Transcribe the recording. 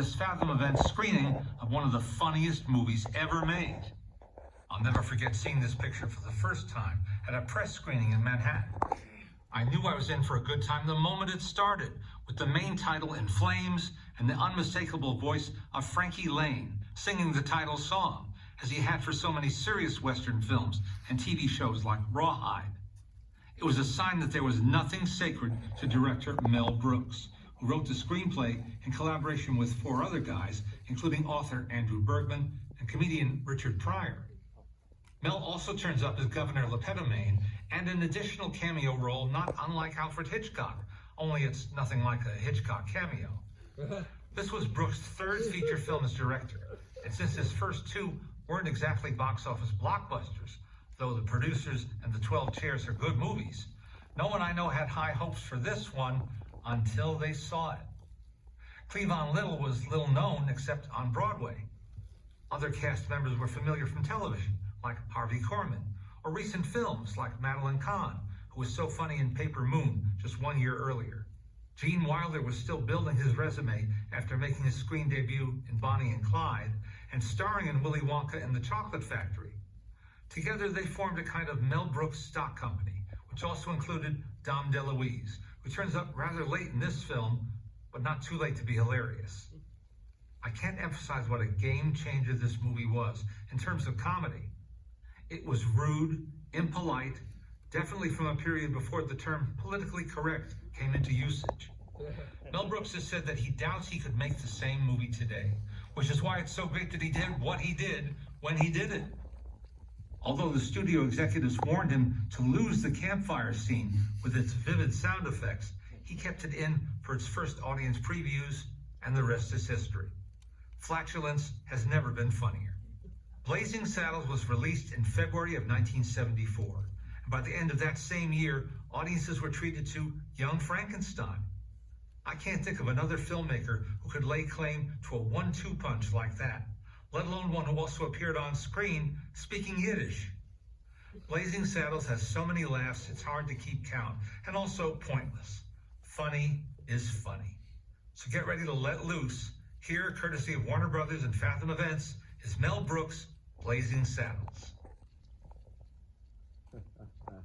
This Fathom event screening of one of the funniest movies ever made. I'll never forget seeing this picture for the first time at a press screening in Manhattan. I knew I was in for a good time the moment it started, with the main title in flames and the unmistakable voice of Frankie Lane singing the title song, as he had for so many serious Western films and TV shows like Rawhide. It was a sign that there was nothing sacred to director Mel Brooks, who wrote the screenplay in collaboration with 4 other guys, including author Andrew Bergman and comedian Richard Pryor. Mel also turns up as Governor Lepetomaine and an additional cameo role not unlike Alfred Hitchcock, only it's nothing like a Hitchcock cameo. This was Brooks' 3rd feature film as director, and since his first 2 weren't exactly box office blockbusters, though The Producers and The 12 Chairs are good movies, no one I know had high hopes for this one until they saw it. Cleavon Little was little known except on Broadway. Other cast members were familiar from television, like Harvey Korman, or recent films like Madeline Kahn, who was so funny in Paper Moon just 1 year earlier. Gene Wilder was still building his resume after making his screen debut in Bonnie and Clyde and starring in Willy Wonka and the Chocolate Factory. Together they formed a kind of Mel Brooks stock company, which also included Dom DeLuise, who turns up rather late in this film, but not too late to be hilarious. I can't emphasize what a game changer this movie was in terms of comedy. It was rude, impolite, definitely from a period before the term politically correct came into usage. Mel Brooks has said that he doubts he could make the same movie today, which is why it's so great that he did what he did when he did it. Although the studio executives warned him to lose the campfire scene with its vivid sound effects, he kept it in for its first audience previews, and the rest is history. Flatulence has never been funnier. Blazing Saddles was released in February of 1974, and by the end of that same year, audiences were treated to Young Frankenstein. I can't think of another filmmaker who could lay claim to a 1-2 punch like that, let alone one who also appeared on screen speaking Yiddish. Blazing Saddles has so many laughs it's hard to keep count, and also pointless. Funny is funny. So get ready to let loose. Here, courtesy of Warner Brothers and Fathom Events, is Mel Brooks' Blazing Saddles.